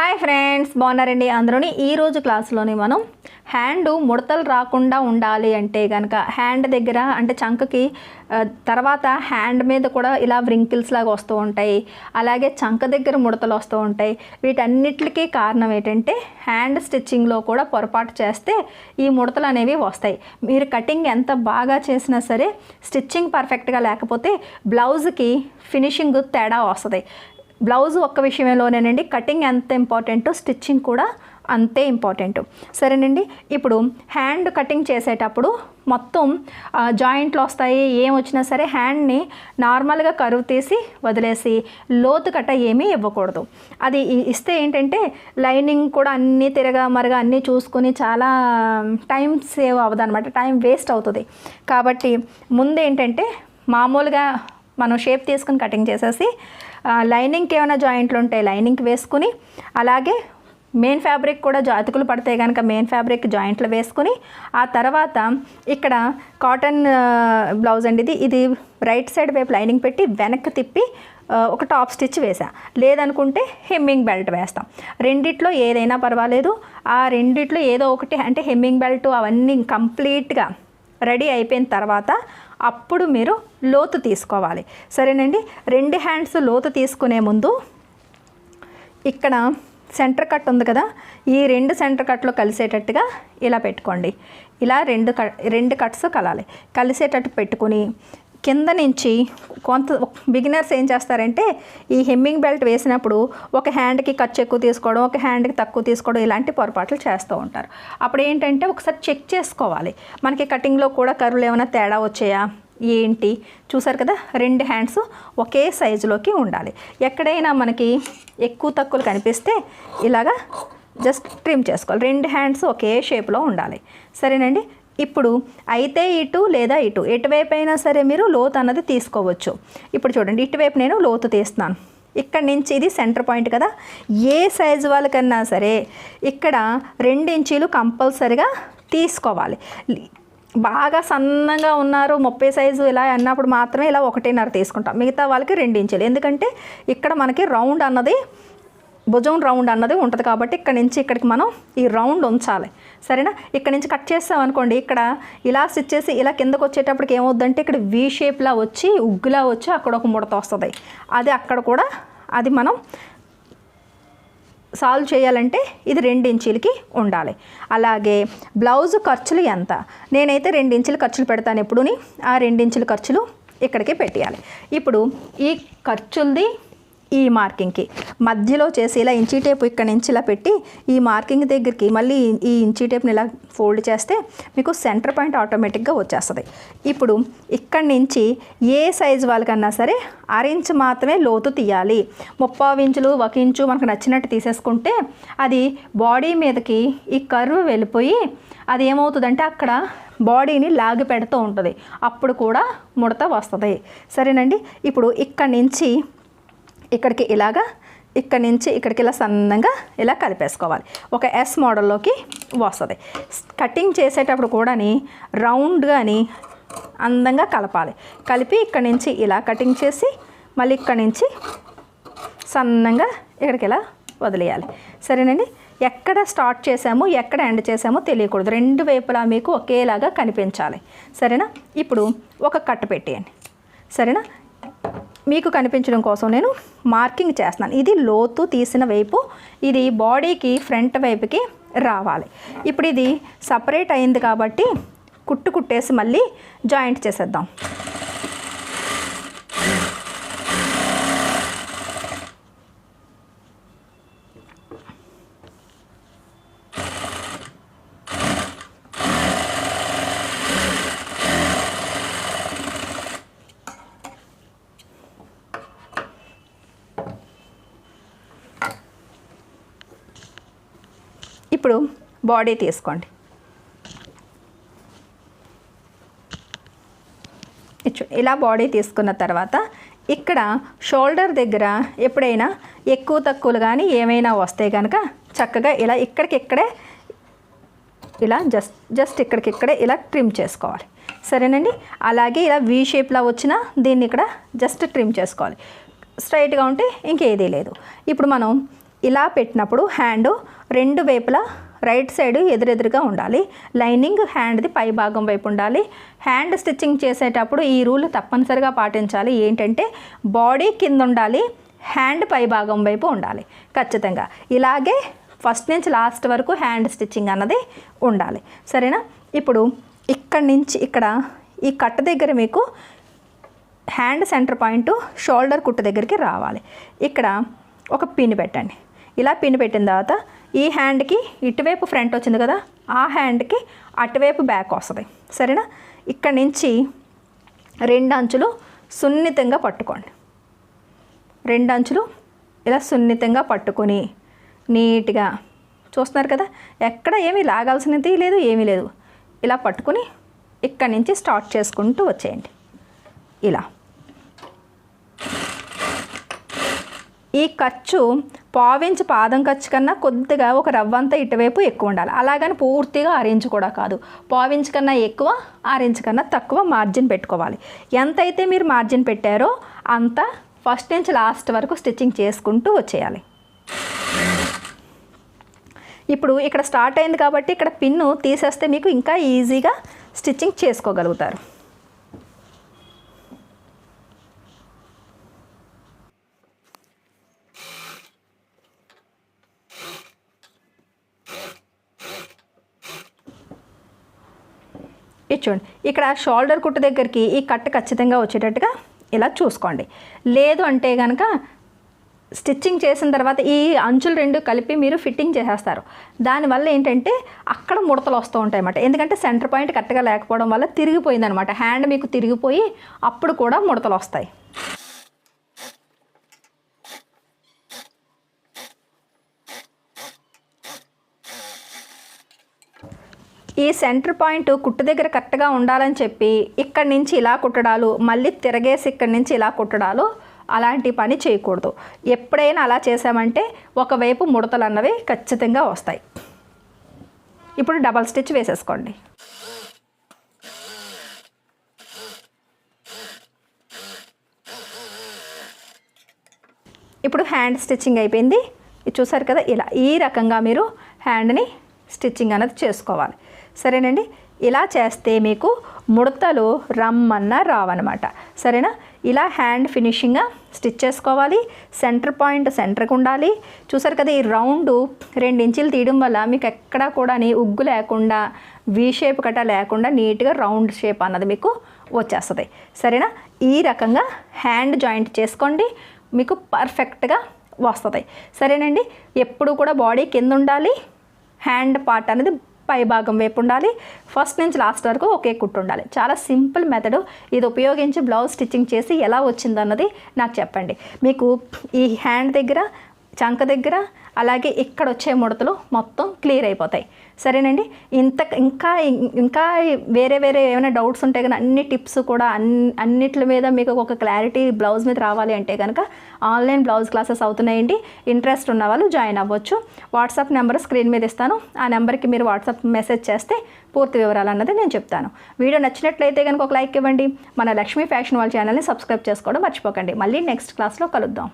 Hi friends, బాగున్నారండి అందరూని. ఈరోజు క్లాస్లోని మనం హ్యాండ్ ముడతలు రాకుండా ఉండాలి అంటే కనుక హ్యాండ్ దగ్గర అంటే చంకకి తర్వాత హ్యాండ్ మీద కూడా ఇలా వ్రింకిల్స్ లాగా వస్తూ ఉంటాయి, అలాగే చంక దగ్గర ముడతలు వస్తూ ఉంటాయి. వీటన్నిటికీ కారణం ఏంటంటే హ్యాండ్ స్టిచ్చింగ్లో కూడా పొరపాటు చేస్తే ఈ ముడతలు అనేవి వస్తాయి. మీరు కటింగ్ ఎంత బాగా చేసినా సరే స్టిచ్చింగ్ పర్ఫెక్ట్గా లేకపోతే బ్లౌజ్కి ఫినిషింగ్ తేడా వస్తుంది. బ్లౌజ్ ఒక్క విషయంలోనేనండి, కటింగ్ ఎంత ఇంపార్టెంట్ స్టిచ్చింగ్ కూడా అంతే ఇంపార్టెంట్. సరేనండి, ఇప్పుడు హ్యాండ్ కటింగ్ చేసేటప్పుడు మొత్తం జాయింట్లు వస్తాయి. ఏం వచ్చినా సరే హ్యాండ్ని నార్మల్గా కరువు తీసి వదిలేసి లోతు కట్ట ఏమీ ఇవ్వకూడదు. అది ఇస్తే ఏంటంటే లైనింగ్ కూడా అన్నీ మరగా అన్నీ చూసుకుని చాలా టైం సేవ్ అవ్వదు అనమాట, టైం వేస్ట్ అవుతుంది. కాబట్టి ముందేంటంటే మామూలుగా మనం షేప్ తీసుకుని కటింగ్ చేసేసి లైనింగ్కి ఏమైనా జాయింట్లు ఉంటే లైనింగ్కి వేసుకుని, అలాగే మెయిన్ ఫ్యాబ్రిక్ కూడా అతుకులు పడితే కనుక మెయిన్ ఫ్యాబ్రిక్ జాయింట్లు వేసుకుని, ఆ తర్వాత ఇక్కడ కాటన్ బ్లౌజ్ అండి, ఇది రైట్ సైడ్ వైపు లైనింగ్ పెట్టి వెనక్కి తిప్పి ఒక టాప్ స్టిచ్ వేసా. లేదనుకుంటే హెమ్మింగ్ బెల్ట్ వేస్తాం. రెండిట్లో ఏదైనా పర్వాలేదు. ఆ రెండిట్లో ఏదో ఒకటి అంటే హెమ్మింగ్ బెల్ట్ అవన్నీ కంప్లీట్గా రెడీ అయిపోయిన తర్వాత అప్పుడు మీరు లోతు తీసుకోవాలి. సరేనండి, రెండు హ్యాండ్స్ లోతు తీసుకునే ముందు ఇక్కడ సెంటర్ కట్ ఉంది కదా, ఈ రెండు సెంటర్ కట్లు కలిసేటట్టుగా ఇలా పెట్టుకోండి. ఇలా రెండు కట్స్ కలిసేటట్టు పెట్టుకుని కింద నుంచి బిగినర్స్ ఏం చేస్తారంటే ఈ హెమ్మింగ్ బెల్ట్ వేసినప్పుడు ఒక హ్యాండ్కి ఖర్చు ఎక్కువ తీసుకోవడం, ఒక హ్యాండ్కి తక్కువ తీసుకోవడం, ఇలాంటి పొరపాట్లు చేస్తూ ఉంటారు. అప్పుడు ఏంటంటే ఒకసారి చెక్ చేసుకోవాలి, మనకి కటింగ్లో కూడా కర్వ్లు ఏమైనా తేడా వచ్చాయా ఏంటి. చూసారు కదా, రెండు హ్యాండ్స్ ఒకే సైజులోకి ఉండాలి. ఎక్కడైనా మనకి ఎక్కువ తక్కువలు కనిపిస్తే ఇలాగా జస్ట్ ట్రిమ్ చేసుకోవాలి. రెండు హ్యాండ్స్ ఒకే షేప్లో ఉండాలి. సరేనండి, ఇప్పుడు అయితే ఇటు లేదా ఇటు ఎటువైపు అయినా సరే మీరు లోతు అన్నది తీసుకోవచ్చు. ఇప్పుడు చూడండి, ఇటువైపు నేను లోతు తీస్తున్నాను. ఇక్కడ నుంచి ఇది సెంటర్ పాయింట్ కదా, ఏ సైజు వాళ్ళకన్నా సరే ఇక్కడ 2 ఇంచీలు కంపల్సరిగా తీసుకోవాలి. బాగా సన్నగా ఉన్నారు 30 సైజు ఇలా అన్నప్పుడు మాత్రమే ఇలా 1.5 తీసుకుంటాం. మిగతా వాళ్ళకి 2 ఇంచీలు. ఎందుకంటే ఇక్కడ మనకి రౌండ్ అన్నది భుజం రౌండ్ అన్నది ఉంటుంది కాబట్టి ఇక్కడ నుంచి ఇక్కడికి మనం ఈ రౌండ్ ఉంచాలి. సరేనా, ఇక్కడ నుంచి కట్ చేస్తామనుకోండి, ఇక్కడ ఇలా స్టిచ్ చేసి ఇలా కిందకు వచ్చేటప్పటికి ఏమవుద్దంటే ఇక్కడ వీ షేప్లా వచ్చి ఉగ్గులా వచ్చి అక్కడ ఒక ముడత వస్తుంది. అది అక్కడ కూడా అది మనం సాల్వ్ చేయాలంటే ఇది 2 ఇంచీలకి ఉండాలి. అలాగే బ్లౌజ్ ఖర్చులు ఎంత, నేనైతే 2 ఇంచులు ఖర్చులు పెడతాను ఎప్పుడుని. ఆ 2 ఇంచుల ఖర్చులు ఇక్కడికి పెట్టేయాలి. ఇప్పుడు ఈ ఖర్చులది ఈ మార్కింగ్కి మధ్యలో చేసి ఇలా ఇంచీ టేపు ఇక్కడ నుంచి ఇలా పెట్టి ఈ మార్కింగ్ దగ్గరికి మళ్ళీ ఈ ఇంచీ టేప్ని ఇలా ఫోల్డ్ చేస్తే మీకు సెంటర్ పాయింట్ ఆటోమేటిక్గా వచ్చేస్తుంది. ఇప్పుడు ఇక్కడి నుంచి ఏ సైజు వాళ్ళకన్నా సరే 1 ఇంచ్ మాత్రమే లోతు తీయాలి. 30 ఇంచులు 1 ఇంచు మనకు నచ్చినట్టు తీసేసుకుంటే అది బాడీ మీదకి ఈ కర్వ్ వెళ్ళిపోయి అది ఏమవుతుందంటే అక్కడ బాడీని లాగి పెడుతూ ఉంటుంది, అప్పుడు కూడా ముడత వస్తుంది. సరేనండి, ఇప్పుడు ఇక్కడి నుంచి ఇక్కడికి ఇలాగా ఇక్కడి నుంచి ఇక్కడికి ఇలా సన్నంగా ఇలా కలిపేసుకోవాలి. ఒక ఎస్ మోడల్లోకి వస్తుంది. కటింగ్ చేసేటప్పుడు కూడా రౌండ్గాని అందంగా కలపాలి. కలిపి ఇక్కడి నుంచి ఇలా కటింగ్ చేసి మళ్ళీ ఇక్కడి నుంచి సన్నంగా ఇక్కడికి ఇలా వదిలేయాలి. సరేనండి, ఎక్కడ స్టార్ట్ చేసామో ఎక్కడ ఎండ్ చేసామో తెలియకూడదు. 2 వైపులా మీకు ఒకేలాగా కనిపించాలి. సరేనా, ఇప్పుడు ఒక కట్ పెట్టేయండి. సరేనా, మీకు కనిపించడం కోసం నేను మార్కింగ్ చేస్తున్నాను. ఇది లోతు తీసిన వైపు, ఇది బాడీకి ఫ్రంట్ వైపుకి రావాలి. ఇప్పుడు ఇది సపరేట్ అయింది కాబట్టి కుట్టేసి మళ్ళీ జాయింట్ చేసేద్దాం. ఇప్పుడు బాడీ తీసుకోండి. ఇలా బాడీ తీసుకున్న తర్వాత ఇక్కడ షోల్డర్ దగ్గర ఎప్పుడైనా ఎక్కువ తక్కువలు కానీ ఏమైనా వస్తే కనుక చక్కగా ఇలా ఇక్కడికిక్కడే ఇలా జస్ట్ ఇక్కడికిక్కడే ఇలా ట్రిమ్ చేసుకోవాలి. సరేనండి, అలాగే ఇలా వీ షేప్లా వచ్చినా దీన్ని ఇక్కడ జస్ట్ ట్రిమ్ చేసుకోవాలి. స్ట్రైట్గా ఉంటే ఇంకేదీ లేదు. ఇప్పుడు మనం ఇలా పెట్టినప్పుడు హ్యాండ్ రెండు వైపులా రైట్ సైడ్ ఎదురెదురుగా ఉండాలి. లైనింగ్ హ్యాండ్ది పై భాగం వైపు ఉండాలి. హ్యాండ్ స్టిచ్చింగ్ చేసేటప్పుడు ఈ రూల్ తప్పనిసరిగా పాటించాలి. ఏంటంటే బాడీ కింద ఉండాలి, హ్యాండ్ పై భాగం వైపు ఉండాలి ఖచ్చితంగా. ఇలాగే ఫస్ట్ నుంచి లాస్ట్ వరకు హ్యాండ్ స్టిచ్చింగ్ అన్నది ఉండాలి. సరేనా? ఇప్పుడు ఇక్కడి నుంచి ఇక్కడ ఈ కట్ దగ్గర మీకు హ్యాండ్ సెంటర్ పాయింట్ షోల్డర్ కుట్టు దగ్గరికి రావాలి. ఇక్కడ ఒక పిన్ పెట్టండి. ఇలా పిన్ పెట్టిన తర్వాత ఈ హ్యాండ్కి ఇటువైపు ఫ్రంట్ వచ్చింది కదా, ఆ హ్యాండ్కి అటువైపు బ్యాక్ వస్తుంది. సరేనా? ఇక్కడ నుంచి 2 అంచులు సున్నితంగా పట్టుకోండి. 2 అంచులు ఇలా సున్నితంగా పట్టుకొని నీట్గా చూస్తున్నారు కదా, ఎక్కడ ఏమీ లాగాల్సినది లేదు, ఏమీ లేదు. ఇలా పట్టుకొని ఇక్కడి నుంచి స్టార్ట్ చేసుకుంటూ వచ్చేయండి. ఇలా ఈ ఖర్చు పావించి పాదం ఖర్చు కన్నా కొద్దిగా ఒక రవ్వంతా ఇటువైపు ఎక్కువ ఉండాలి. అలాగని పూర్తిగా 6 ఇంచు కూడా కాదు, పావించి కన్నా ఎక్కువ 6 ఇంచు కన్నా తక్కువ మార్జిన్ పెట్టుకోవాలి. ఎంతైతే మీరు మార్జిన్ పెట్టారో అంత ఫస్ట్ నుంచి లాస్ట్ వరకు స్టిచ్చింగ్ చేసుకుంటూ వచ్చేయాలి. ఇప్పుడు ఇక్కడ స్టార్ట్ అయింది కాబట్టి ఇక్కడ పిన్ను తీసేస్తే మీకు ఇంకా ఈజీగా స్టిచ్చింగ్ చేసుకోగలుగుతారు. చూడండి, ఇక్కడ షోల్డర్ కుట్టు దగ్గరికి ఈ కట్ ఖచ్చితంగా వచ్చేటట్టుగా ఇలా చూసుకోండి. లేదు అంటే కనుక స్టిచ్చింగ్ చేసిన తర్వాత ఈ అంచులు 2 కలిపి మీరు ఫిట్టింగ్ చేసేస్తారు. దానివల్ల ఏంటంటే అక్కడ ముడతలు వస్తూ ఉంటాయి అన్నమాట. ఎందుకంటే సెంటర్ పాయింట్ కరెక్ట్గా లేకపోవడం వల్ల తిరిగిపోయిందనమాట. హ్యాండ్ మీకు తిరిగిపోయి అప్పుడు కూడా ముడతలు వస్తాయి. ఈ సెంటర్ పాయింట్ కుట్టు దగ్గర కరెక్ట్గా ఉండాలని చెప్పి ఇక్కడి నుంచి ఇలా కుట్టడాలు, మళ్ళీ తిరగేసి ఇక్కడి నుంచి ఇలా కుట్టడాలు, అలాంటి పని చేయకూడదు. ఎప్పుడైనా అలా చేసామంటే ఒకవైపు ముడతలు అన్నవి ఖచ్చితంగా వస్తాయి. ఇప్పుడు డబల్ స్టిచ్ వేసేసుకోండి. ఇప్పుడు హ్యాండ్ స్టిచ్చింగ్ అయిపోయింది. ఇది చూసారు కదా, ఇలా ఈ రకంగా మీరు హ్యాండ్ని స్టిచ్చింగ్ అనేది చేసుకోవాలి. సరేనండి? ఇలా చేస్తే మీకు ముడతలు రమ్మన్నా రావన్నమాట. సరేనా? ఇలా హ్యాండ్ ఫినిషింగ్గా స్టిచ్ చేసుకోవాలి. సెంటర్ పాయింట్ సెంటర్కి ఉండాలి. చూసారు కదా, ఈ రౌండ్ 2 ఇంచులు తీయడం వల్ల మీకు ఎక్కడా కూడా ఉగ్గు లేకుండా, వీ షేప్ కట్ట లేకుండా నీట్గా రౌండ్ షేప్ అన్నది మీకు వచ్చేస్తుంది. సరేనా? ఈ రకంగా హ్యాండ్ జాయింట్ చేసుకోండి, మీకు పర్ఫెక్ట్గా వస్తుంది. సరేనండి? ఎప్పుడు కూడా బాడీ కింద ఉండాలి, హ్యాండ్ పార్ట్ అనేది పై భాగం వైపు ఉండాలి. ఫస్ట్ నుంచి లాస్ట్ వరకు ఒకే కుట్టు ఉండాలి. చాలా సింపుల్ మెథడ్. ఇది ఉపయోగించి బ్లౌజ్ స్టిచ్చింగ్ చేసి ఎలా వచ్చిందన్నది నాకు చెప్పండి. మీకు ఈ హ్యాండ్ దగ్గర, చంక దగ్గర, అలాగే ఇక్కడ వచ్చే ముడతలు మొత్తం క్లియర్ అయిపోతాయి. సరేనండి? ఇంకా వేరే ఏమైనా డౌట్స్ ఉంటే కనుక అన్ని టిప్స్ కూడా అన్నిటి మీద మీకు ఒక క్లారిటీ బ్లౌజ్ మీద రావాలి అంటే కనుక ఆన్లైన్ బ్లౌజ్ క్లాసెస్ అవుతున్నాయండి. ఇంట్రెస్ట్ ఉన్న వాళ్ళు జాయిన్ అవ్వచ్చు. వాట్సాప్ నెంబర్ స్క్రీన్ మీద ఇస్తాను. ఆ నెంబర్కి మీరు వాట్సాప్ మెసేజ్ చేస్తే పూర్తి వివరాలు అన్నది నేను చెప్తాను. వీడియో నచ్చినట్లయితే కనుక ఒక లైక్ ఇవ్వండి. మన లక్ష్మీ ఫ్యాషన్ వాళ్ళ ఛానల్ని సబ్స్క్రైబ్ చేసుకోవడం మర్చిపోకండి. మళ్ళీ నెక్స్ట్ క్లాస్లో కలుద్దాం.